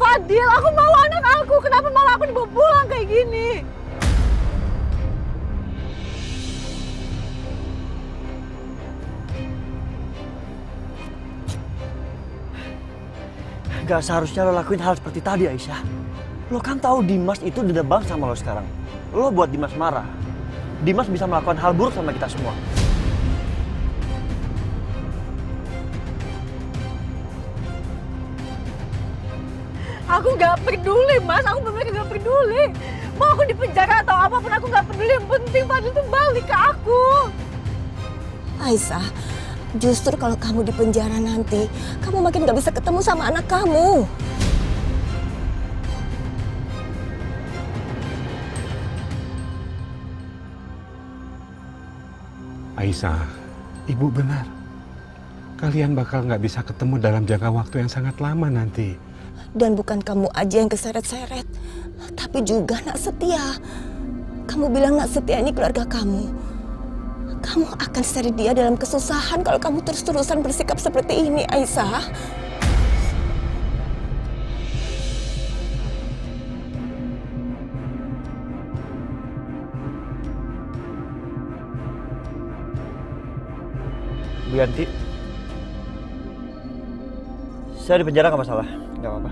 Fadil, aku mau anak aku. Kenapa malah aku dibawa pulang kayak gini? Gak seharusnya lo lakuin hal seperti tadi, Aisyah. Lo kan tahu Dimas itu dendam banget sama lo sekarang. Lo buat Dimas marah. Dimas bisa melakukan hal buruk sama kita semua. Aku gak peduli, Mas. Aku benar-benar gak peduli. Mau aku di penjara atau apapun, aku gak peduli. Yang penting Fadil tuh balik ke aku. Aisyah, justru kalau kamu di penjara nanti, kamu makin gak bisa ketemu sama anak kamu. Aisyah, ibu benar. Kalian bakal nggak bisa ketemu dalam jangka waktu yang sangat lama nanti. Dan bukan kamu aja yang keseret-seret, tapi juga Nak Setia. Kamu bilang Nak Setia ini keluarga kamu. Kamu akan seret dia dalam kesusahan kalau kamu terus-terusan bersikap seperti ini, Aisyah. Bu Yanti, saya di penjara nggak masalah, nggak apa-apa.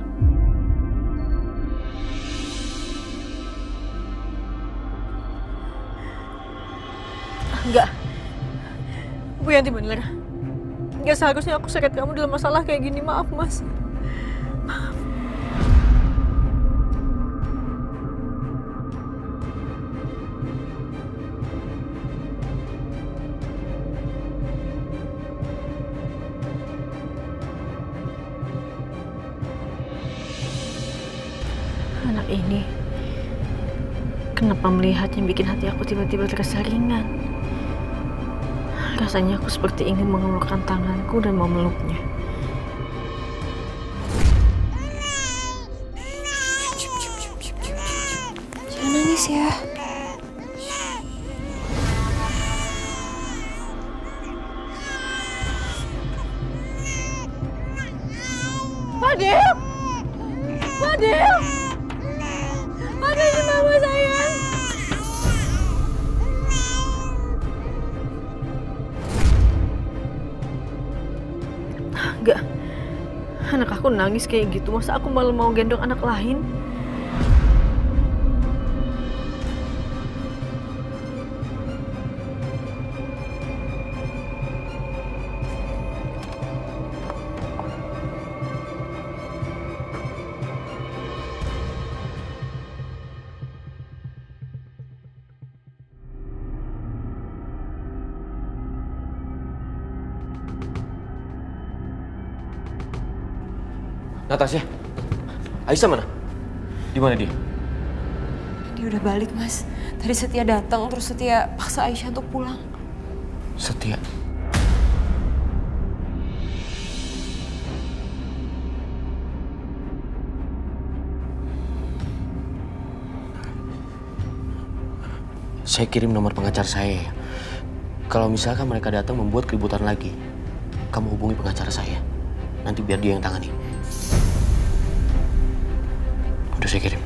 Enggak. Bu Yanti bener. Enggak seharusnya aku seret kamu dalam masalah kayak gini. Maaf, Mas. Maaf. Anak ini kenapa melihatnya bikin hati aku tiba-tiba terasa ringan. Rasanya aku seperti ingin mengelurkan tanganku dan memeluknya. Jangan nangis ya. Fadil! Fadil! Fadil, ini mama sayang. Enggak. Anak aku nangis kayak gitu. Masa aku malah mau gendong anak lain? Natasha, Aisyah mana? Di mana dia? Dia udah balik, Mas. Tadi Setia datang, terus Setia paksa Aisyah untuk pulang. Setia. Saya kirim nomor pengacara saya ya. Kalau misalkan mereka datang membuat keributan lagi, kamu hubungi pengacara saya. Nanti biar dia yang tangani. Udah saya kirim.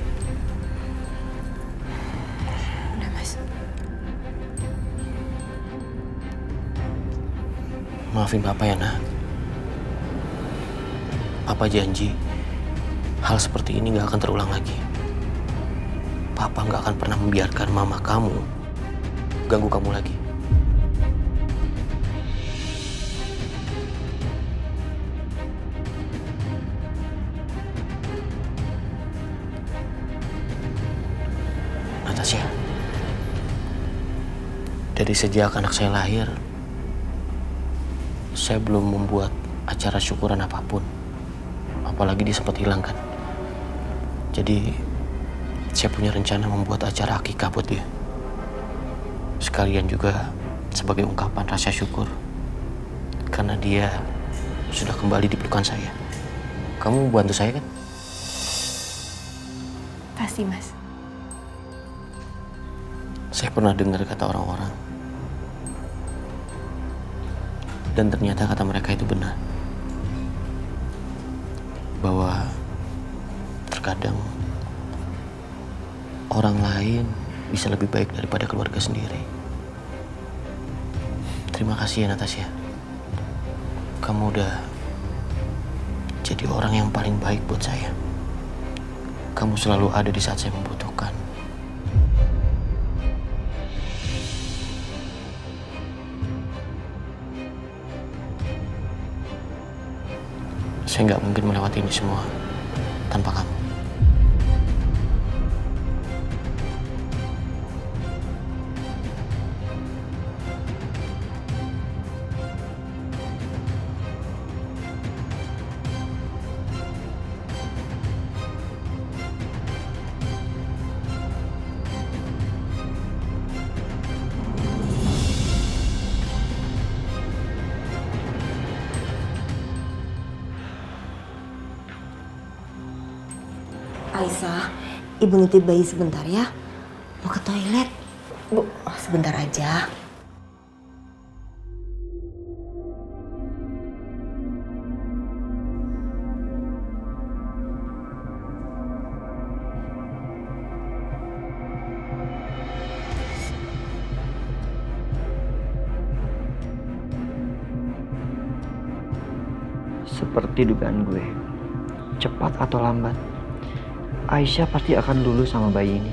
Udah, Mas. Maafin Papa ya, Nak. Papa janji hal seperti ini gak akan terulang lagi. Papa gak akan pernah membiarkan mama kamu ganggu kamu lagi. Natasha, dari sejak anak saya lahir, saya belum membuat acara syukuran apapun. Apalagi dia sempat hilang kan. Jadi saya punya rencana membuat acara akikah buat dia. Sekalian juga sebagai ungkapan rasa syukur karena dia sudah kembali di pelukan saya. Kamu bantu saya kan? Pasti, Mas. Saya pernah dengar kata orang-orang. Dan ternyata kata mereka itu benar. Bahwa Terkadang orang lain bisa lebih baik daripada keluarga sendiri. Terima kasih ya Natasha. Kamu udah jadi orang yang paling baik buat saya. Kamu selalu ada di saat saya membutuhkan. Saya nggak mungkin melewati ini semua tanpa kamu. Aisyah, ibu nitip bayi sebentar ya. Mau ke toilet. Bu, sebentar aja. Seperti dugaan gue, cepat atau lambat, Aisyah pasti akan lulus sama bayi ini.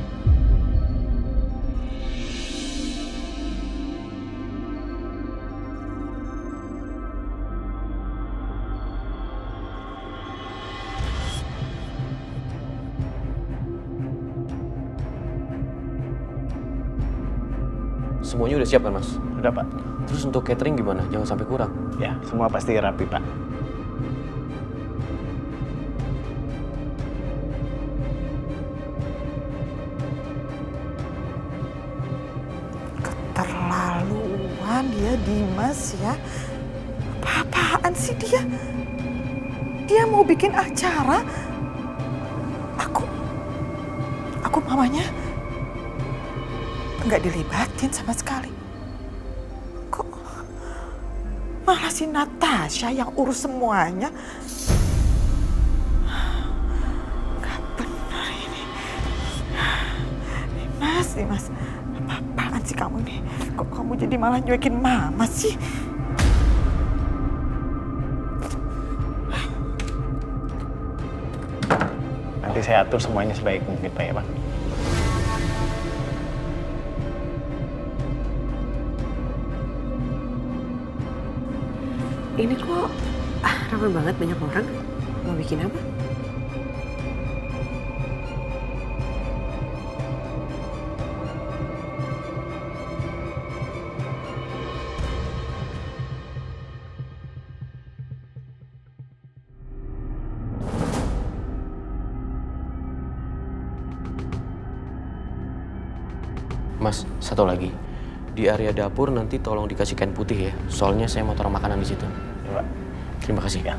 Semuanya udah siap kan, Mas? Udah, Pak. Terus untuk catering gimana? Jangan sampai kurang. Ya, semua pasti rapi, Pak. Keterlaluan dia, Dimas ya. Apa-apaan sih dia? Dia mau bikin acara. Aku mamanya nggak dilibatin sama sekali. Kok malah si Natasha yang urus semuanya? Gak benar ini. Dimas, apa-apaan sih kamu ini? Kok kamu jadi malah nyuekin mama sih? Nanti saya atur semuanya sebaik mungkin, Pak, ya, Pak. Ini kok ramai banget, banyak orang. Mau bikin apa? Mas, satu lagi. Di area dapur nanti tolong dikasih kain putih ya. Soalnya saya mau taruh makanan di situ. Ya, Pak. Terima kasih. Ya.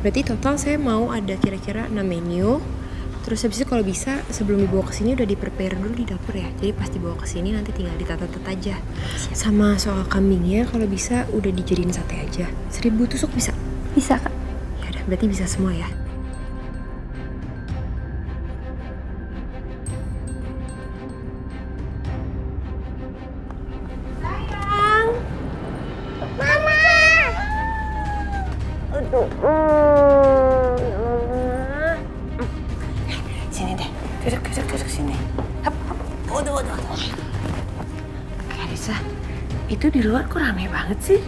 Berarti total saya mau ada kira-kira 6 menu. Terus habis itu kalau bisa sebelum dibawa ke sini udah di-prepare dulu di dapur ya. Jadi pas dibawa ke sini nanti tinggal ditata-tata aja. Sama soal kambingnya kalau bisa udah dijadiin sate aja. 1000 tusuk bisa? Bisa, Kak. Ya udah, berarti bisa semua ya. Sini deh, duduk sini. Hap. Waduh. Karissa, itu di luar kok rame banget sih?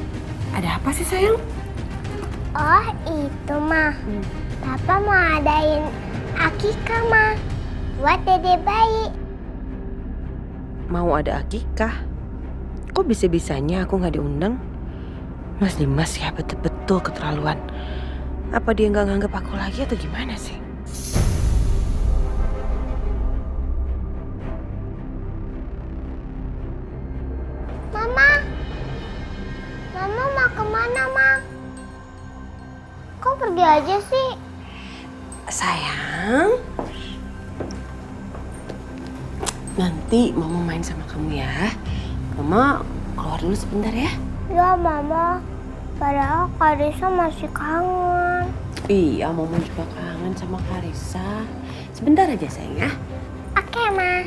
Ada apa sih sayang? Oh itu mah, Papa mau adain akikah mah, buat dede bayi. Mau ada akikah? Kok bisa-bisanya aku nggak diundang? Mas Dimas ya betul-betul keterlaluan. Apa dia nggak nganggap aku lagi atau gimana sih? Mama mau kemana, Ma? Kok pergi aja sih? Sayang, nanti nanti Mama main sama kamu ya. Mama keluar dulu sebentar ya. Ya Mama, padahal Karisa masih kangen. Iya, Mama juga kangen sama Karisa. Sebentar aja sayang ya. Oke, Ma.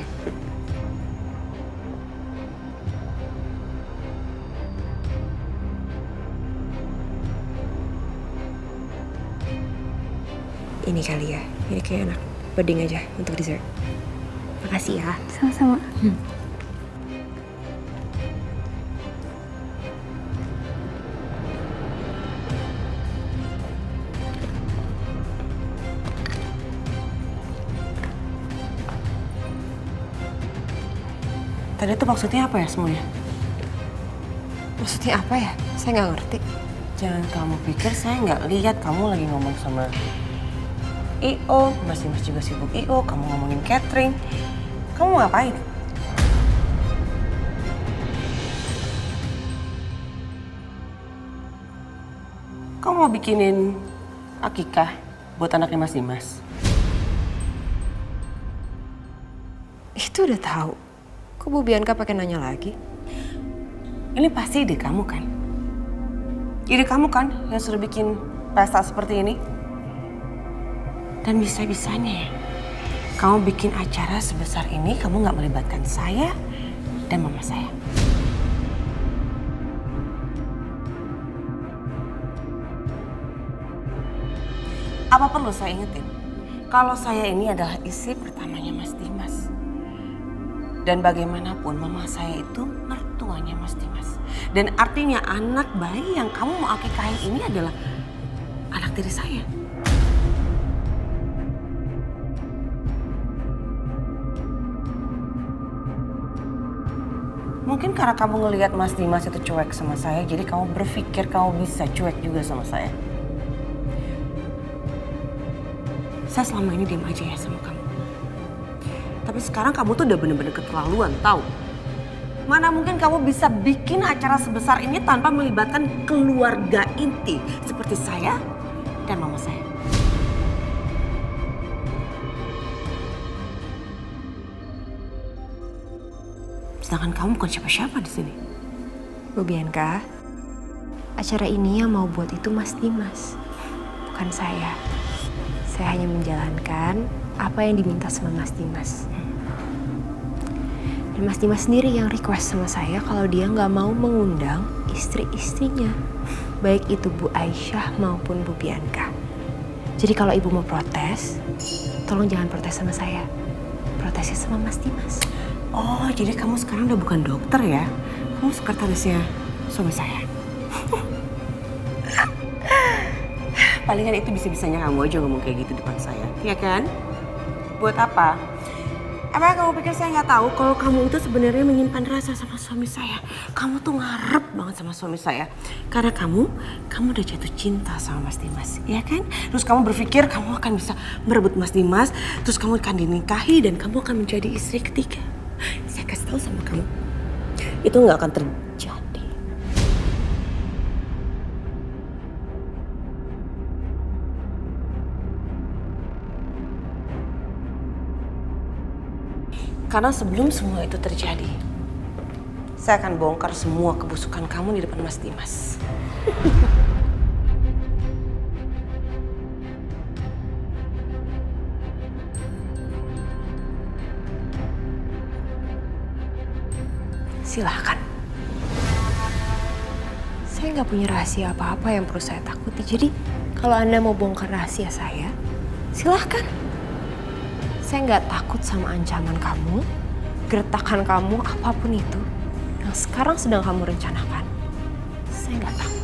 Ini kali ya, ini kayak enak. Pudding aja untuk dessert. Makasih ya. Sama-sama. Tadi tuh maksudnya apa ya semuanya? Maksudnya apa ya? Saya nggak ngerti. Jangan kamu pikir saya nggak lihat kamu lagi ngomong sama I.O. Mas Dimas juga sibuk I.O. Kamu ngomongin catering. Kamu ngapain? Kamu mau bikinin akikah buat anaknya Mas Dimas? Itu udah tahu. Kok Bu Bianca pakai nanya lagi? Ini pasti ide kamu kan? Ide kamu kan yang suruh bikin pesta seperti ini? Dan bisa-bisanya ya, kamu bikin acara sebesar ini, kamu nggak melibatkan saya dan mama saya. Apa perlu saya ingetin? Kalau saya ini adalah istri pertamanya Mas Dimas. Dan bagaimanapun mama saya itu mertuanya Mas Dimas. Dan artinya anak bayi yang kamu mau akikahin ini adalah anak tiri saya. Mungkin karena kamu ngelihat Mas Dimas itu cuek sama saya, jadi kamu berpikir kamu bisa cuek juga sama saya. Saya selama ini diam aja ya sama kamu. Tapi sekarang kamu tuh udah bener-bener keterlaluan, tahu? Mana mungkin kamu bisa bikin acara sebesar ini tanpa melibatkan keluarga inti seperti saya dan mama saya. Sedangkan kamu bukan siapa-siapa di sini. Bu Bianca, acara ini yang mau buat itu Mas Dimas, bukan saya. Saya hanya menjalankan apa yang diminta sama Mas Dimas. Dan Mas Dimas sendiri yang request sama saya kalau dia nggak mau mengundang istri-istrinya. Baik itu Bu Aisyah maupun Bu Bianca. Jadi kalau ibu mau protes, tolong jangan protes sama saya. Protesnya sama Mas Dimas. Oh, jadi kamu sekarang udah bukan dokter ya? Kamu sekretarisnya suami saya. Palingan itu bisa-bisanya kamu aja ngomong kayak gitu depan saya, ya kan? Buat apa? Apa kamu pikir saya nggak tahu kalau kamu itu sebenarnya menyimpan rasa sama suami saya? Kamu tuh ngarep banget sama suami saya. Karena kamu udah jatuh cinta sama Mas Dimas, ya kan? Terus kamu berpikir kamu akan bisa merebut Mas Dimas, terus kamu akan dinikahi dan kamu akan menjadi istri ketiga. Saya kasih tahu sama kamu, itu nggak akan terjadi. Karena sebelum semua itu terjadi, saya akan bongkar semua kebusukan kamu di depan Mas Dimas. Silahkan. Saya nggak punya rahasia apa-apa yang perlu saya takuti. Jadi kalau Anda mau bongkar rahasia saya, silahkan. Saya nggak takut sama ancaman kamu, gertakan kamu, apapun itu yang sekarang sedang kamu rencanakan. Saya nggak takut.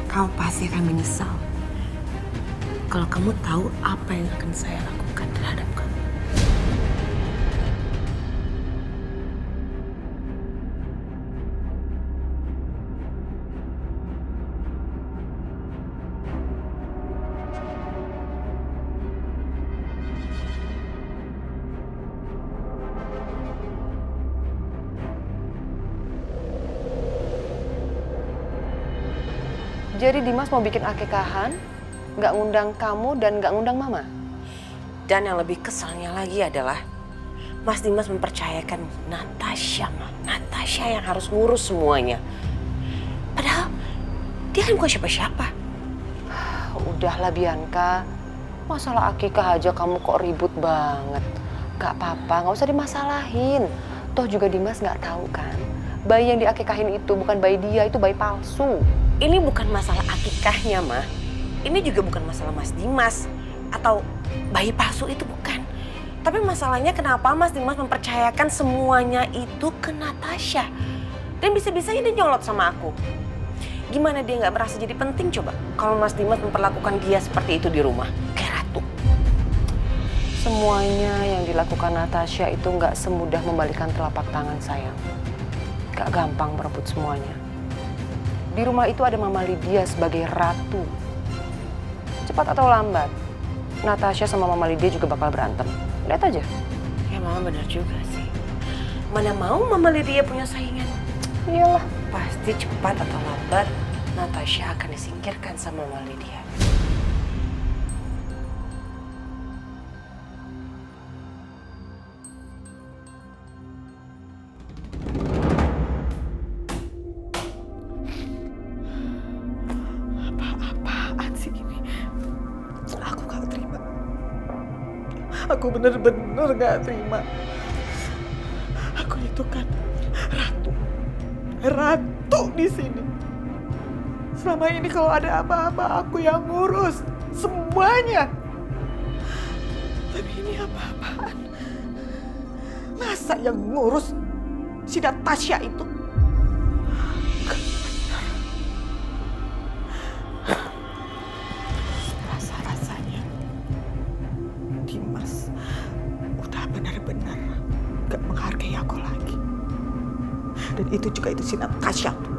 Kamu pasti akan menyesal kalau kamu tahu apa yang akan saya lakukan terhadap kamu. Jadi Dimas mau bikin akikahan nggak ngundang kamu dan nggak ngundang Mama. Dan yang lebih kesalnya lagi adalah Mas Dimas mempercayakan Natasha, Ma. Natasha yang harus ngurus semuanya. Padahal dia kan bukan siapa-siapa. Udahlah Bianca, masalah akikah aja kamu kok ribut banget. Gak apa-apa, gak usah dimasalahin. Toh juga Dimas gak tahu kan, bayi yang diakikahin itu bukan bayi dia, itu bayi palsu. Ini bukan masalah akikahnya, Ma. Ini juga bukan masalah Mas Dimas atau bayi palsu itu bukan. Tapi masalahnya kenapa Mas Dimas mempercayakan semuanya itu ke Natasha. Dan bisa-bisanya dia nyolot sama aku. Gimana dia nggak merasa jadi penting coba kalau Mas Dimas memperlakukan dia seperti itu di rumah, kayak ratu. Semuanya yang dilakukan Natasha itu nggak semudah membalikan telapak tangan sayang. Gak gampang merebut semuanya. Di rumah itu ada Mama Lydia sebagai ratu. Cepat atau lambat, Natasha sama Mama Lydia juga bakal berantem. Lihat aja. Ya Mama benar juga sih. Mana mau Mama Lydia punya saingan? Iyalah. Pasti cepat atau lambat Natasha akan disingkirkan sama Mama Lydia. Apa-apaan sih ini? Aku gak terima. Aku bener-bener gak terima. Aku itu kan ratu di sini. Selama ini kalau ada apa-apa aku yang ngurus semuanya. Tapi ini apa-apaan? Masa yang ngurus si Natasha itu? Rasa-rasanya Dimas udah benar-benar gak menghargai aku lagi. Dan itu juga itu si Natasha tuh.